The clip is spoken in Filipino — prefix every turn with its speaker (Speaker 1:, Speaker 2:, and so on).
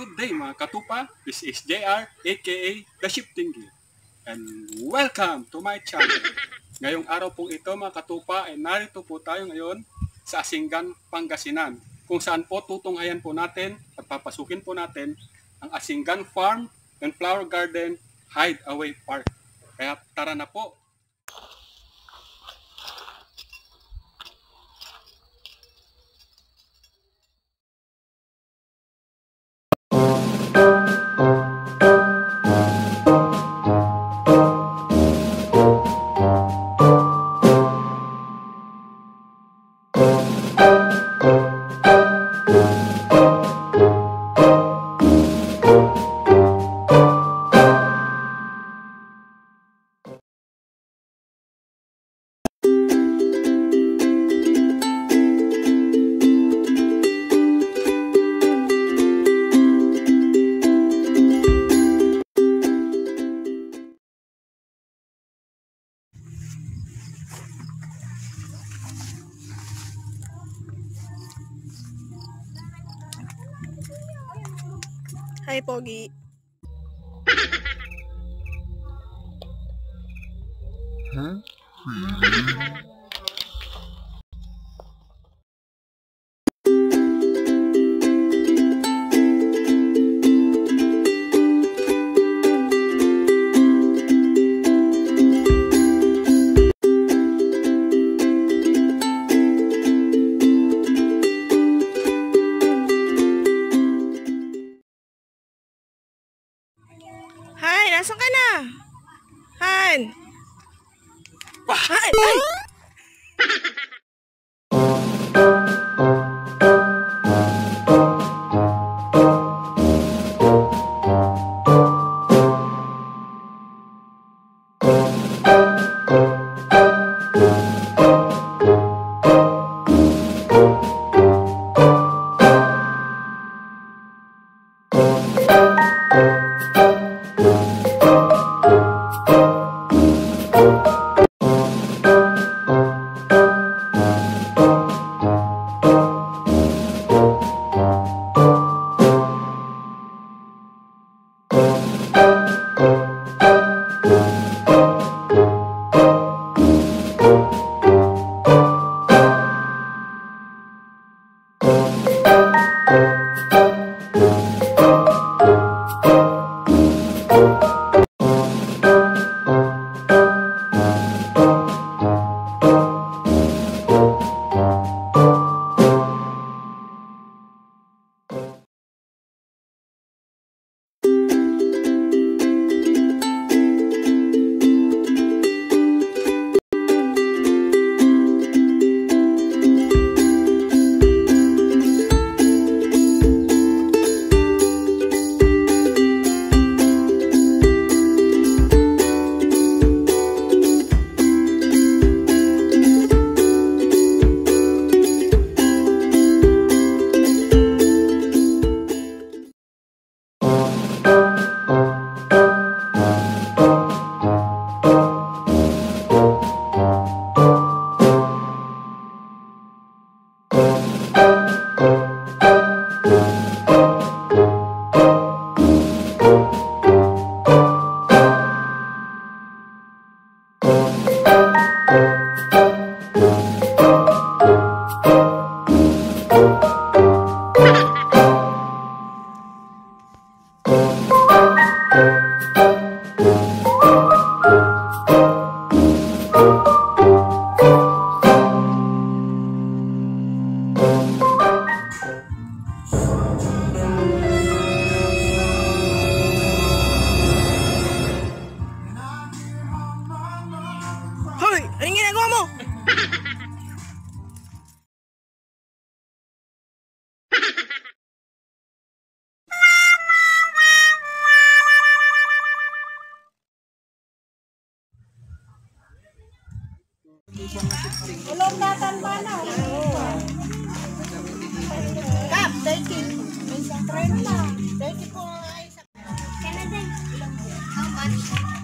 Speaker 1: Good day mga katupa, this is JR aka The Shifting Gear and welcome to my channel. Ngayong araw pong ito mga katupa ay narito po tayo ngayon sa Asingan, Pangasinan kung saan po tutunghayan po natin at papasukin po natin ang Asingan Farm and Flower Garden Hideaway Park. Kaya tara na po.
Speaker 2: Hi, Pogi.
Speaker 3: Huh?
Speaker 2: Hi, nasaan ka na? Han! Han! Ay! Hoy! Anong ginagawa mo?
Speaker 4: Ulong datan ba na? Kap, 30. Isang 30. 30 po ay isa. Canada. How much?